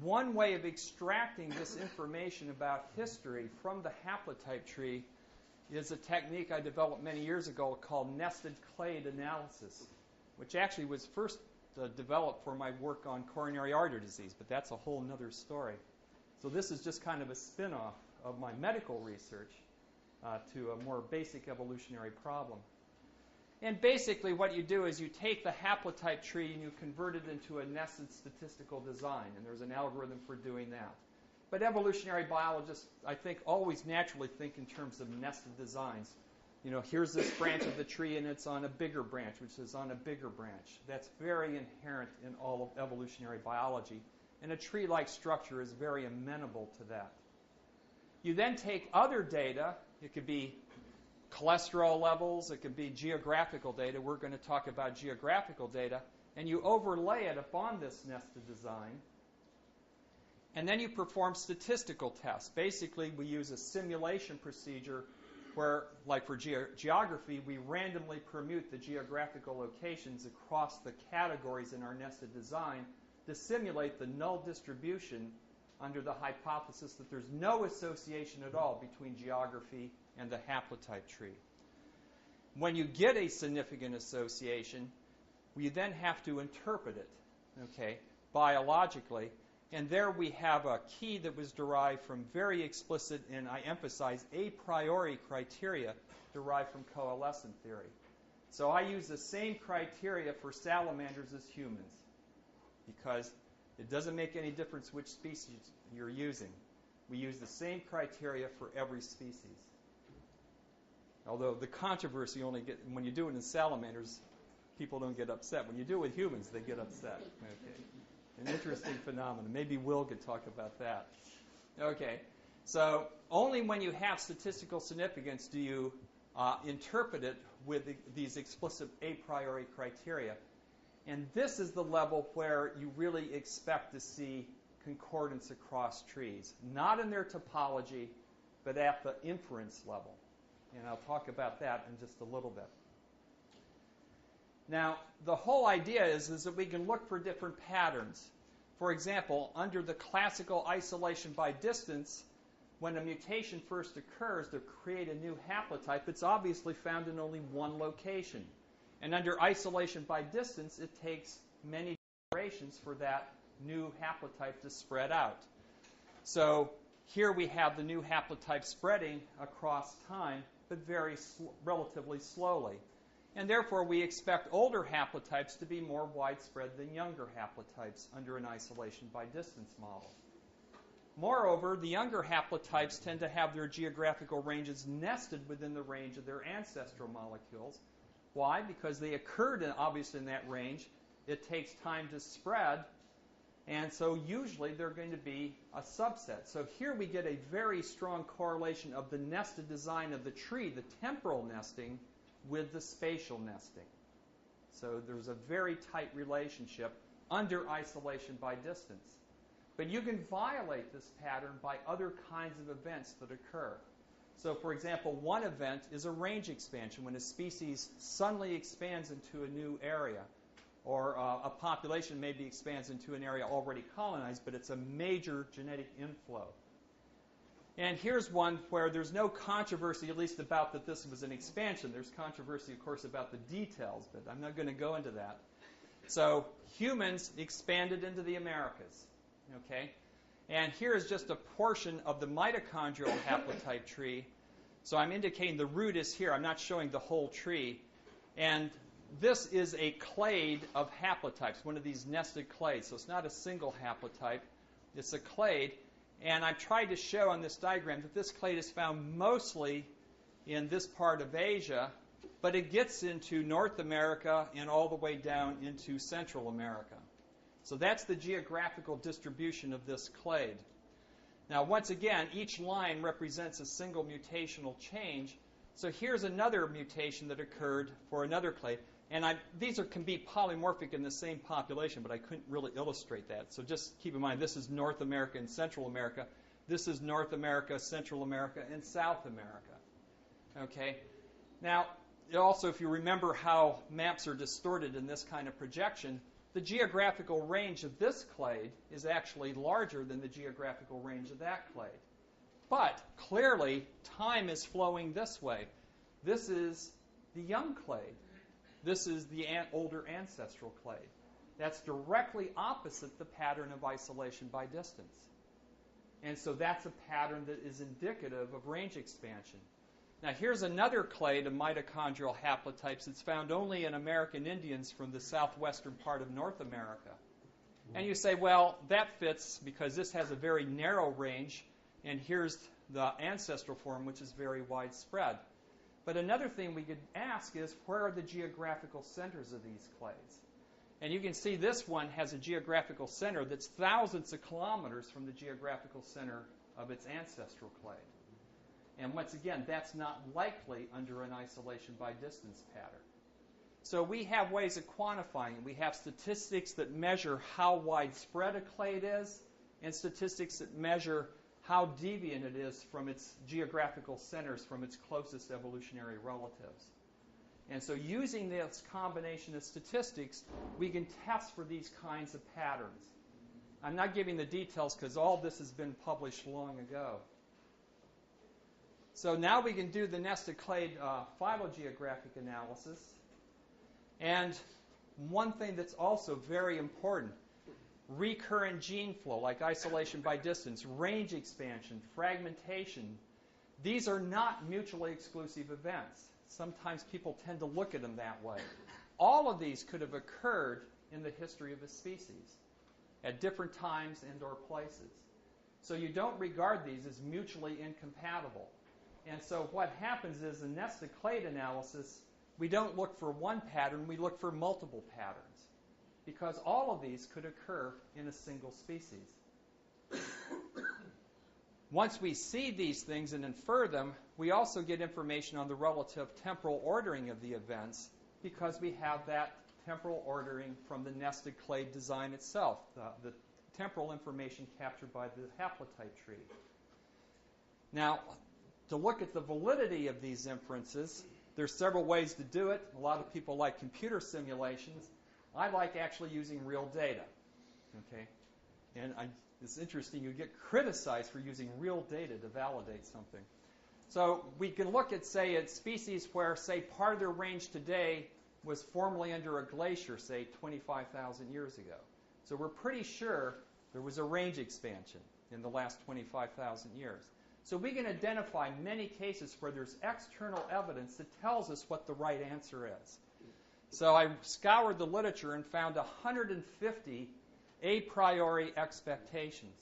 One way of extracting this information about history from the haplotype tree is a technique I developed many years ago called nested clade analysis, which actually was first developed for my work on coronary artery disease, but that's a whole other story. So this is just kind of a spin-off of my medical research to a more basic evolutionary problem. And basically what you do is you take the haplotype tree and you convert it into a nested statistical design, and there's an algorithm for doing that. But evolutionary biologists, I think, always naturally think in terms of nested designs. You know, here's this branch of the tree and it's on a bigger branch, which is on a bigger branch. That's very inherent in all of evolutionary biology. And a tree-like structure is very amenable to that. You then take other data. It could be cholesterol levels. It could be geographical data. We're going to talk about geographical data. And you overlay it upon this nested design. And then you perform statistical tests. Basically, we use a simulation procedure where, like for geography, we randomly permute the geographical locations across the categories in our nested design to simulate the null distribution under the hypothesis that there's no association at all between geography and the haplotype tree. When you get a significant association, we then have to interpret it, okay, biologically. And there we have a key that was derived from very explicit, and I emphasize, a priori criteria derived from coalescent theory. So I use the same criteria for salamanders as humans because it doesn't make any difference which species you're using. We use the same criteria for every species. Although the controversy only when you do it in salamanders, people don't get upset. When you do it with humans, they get upset. Okay. An interesting phenomenon. Maybe Will could talk about that. Okay. So only when you have statistical significance do you interpret it with these explicit a priori criteria. And this is the level where you really expect to see concordance across trees. Not in their topology, but at the inference level. And I'll talk about that in just a little bit. Now, the whole idea is that we can look for different patterns. For example, under the classical isolation by distance, when a mutation first occurs to create a new haplotype, it's obviously found in only one location. And under isolation by distance, it takes many generations for that new haplotype to spread out. So here we have the new haplotype spreading across time, but very relatively slowly. And therefore, we expect older haplotypes to be more widespread than younger haplotypes under an isolation by distance model. Moreover, the younger haplotypes tend to have their geographical ranges nested within the range of their ancestral molecules. Why? Because they occurred, obviously, in that range. It takes time to spread, and so usually they're going to be a subset. So here we get a very strong correlation of the nested design of the tree, the temporal nesting, with the spatial nesting. So there's a very tight relationship under isolation by distance. But you can violate this pattern by other kinds of events that occur. So, for example, one event is a range expansion, when a species suddenly expands into a new area, or a population maybe expands into an area already colonized, but it's a major genetic inflow. And here's one where there's no controversy, at least about that this was an expansion. There's controversy, of course, about the details, but I'm not going to go into that. So humans expanded into the Americas. Okay? And here is just a portion of the mitochondrial haplotype tree. So I'm indicating the root is here. I'm not showing the whole tree. And this is a clade of haplotypes, one of these nested clades. So it's not a single haplotype. It's a clade. And I've tried to show on this diagram that this clade is found mostly in this part of Asia, but it gets into North America and all the way down into Central America. So that's the geographical distribution of this clade. Now, once again, each line represents a single mutational change. So here's another mutation that occurred for another clade. And these can be polymorphic in the same population, but I couldn't really illustrate that. So just keep in mind, this is North America and Central America. This is North America, Central America, and South America. Okay? Now, also, if you remember how maps are distorted in this kind of projection, the geographical range of this clade is actually larger than the geographical range of that clade. But clearly, time is flowing this way. This is the young clade. This is the older ancestral clade. That's directly opposite the pattern of isolation by distance. And so that's a pattern that is indicative of range expansion. Now here's another clade of mitochondrial haplotypes that's found only in American Indians from the southwestern part of North America. And you say, well, that fits because this has a very narrow range, and here's the ancestral form, which is very widespread. But another thing we could ask is, where are the geographical centers of these clades? And you can see this one has a geographical center that's thousands of kilometers from the geographical center of its ancestral clade. And once again, that's not likely under an isolation by distance pattern. So we have ways of quantifying. We have statistics that measure how widespread a clade is, and statistics that measure how deviant it is from its geographical centers, from its closest evolutionary relatives. And so using this combination of statistics, we can test for these kinds of patterns. I'm not giving the details because all this has been published long ago. So now we can do the nested clade phylogeographic analysis. And one thing that's also very important, recurrent gene flow, like isolation by distance, range expansion, fragmentation, these are not mutually exclusive events. Sometimes people tend to look at them that way. All of these could have occurred in the history of a species at different times and or places. So you don't regard these as mutually incompatible. And so what happens is in nested clade analysis, we don't look for one pattern, we look for multiple patterns, because all of these could occur in a single species. Once we see these things and infer them, we also get information on the relative temporal ordering of the events, because we have that temporal ordering from the nested clade design itself, the temporal information captured by the haplotype tree. Now, to look at the validity of these inferences, there's several ways to do it. A lot of people like computer simulations. I like actually using real data. Okay? And it's interesting, you get criticized for using real data to validate something. So we can look at, say, at species where, say, part of their range today was formerly under a glacier, say, 25,000 years ago. So we're pretty sure there was a range expansion in the last 25,000 years. So we can identify many cases where there's external evidence that tells us what the right answer is. So I scoured the literature and found 150 a priori expectations.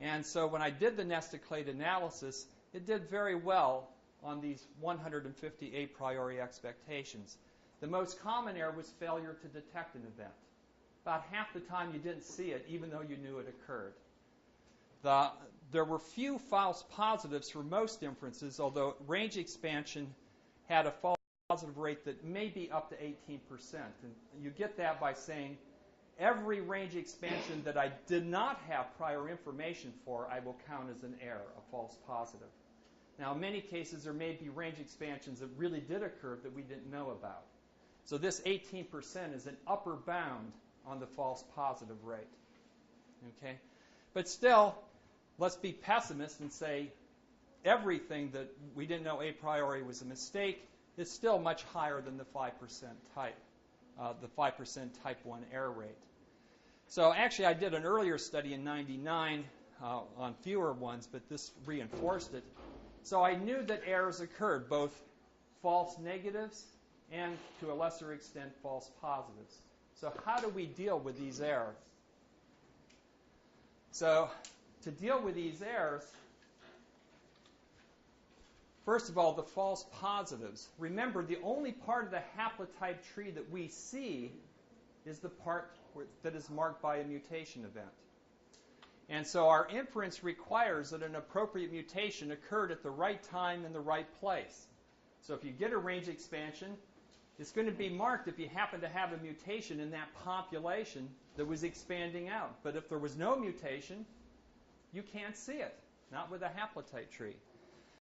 And so when I did the nested clade analysis, it did very well on these 150 a priori expectations. The most common error was failure to detect an event. About half the time you didn't see it, even though you knew it occurred. There were few false positives for most inferences, although range expansion had a false positive rate that may be up to 18%. And you get that by saying, every range expansion that I did not have prior information for, I will count as an error, a false positive. Now, in many cases, there may be range expansions that really did occur that we didn't know about. So this 18% is an upper bound on the false positive rate. Okay? But still, let's be pessimists and say everything that we didn't know a priori was a mistake is still much higher than the 5% type 1 error rate. So actually, I did an earlier study in '99 on fewer ones, but this reinforced it. So I knew that errors occurred, both false negatives and, to a lesser extent, false positives. So how do we deal with these errors? So to deal with these errors, first of all, the false positives. Remember, the only part of the haplotype tree that we see is the part that is marked by a mutation event. And so our inference requires that an appropriate mutation occurred at the right time in the right place. So if you get a range expansion, it's going to be marked if you happen to have a mutation in that population that was expanding out. But if there was no mutation, you can't see it, not with a haplotype tree.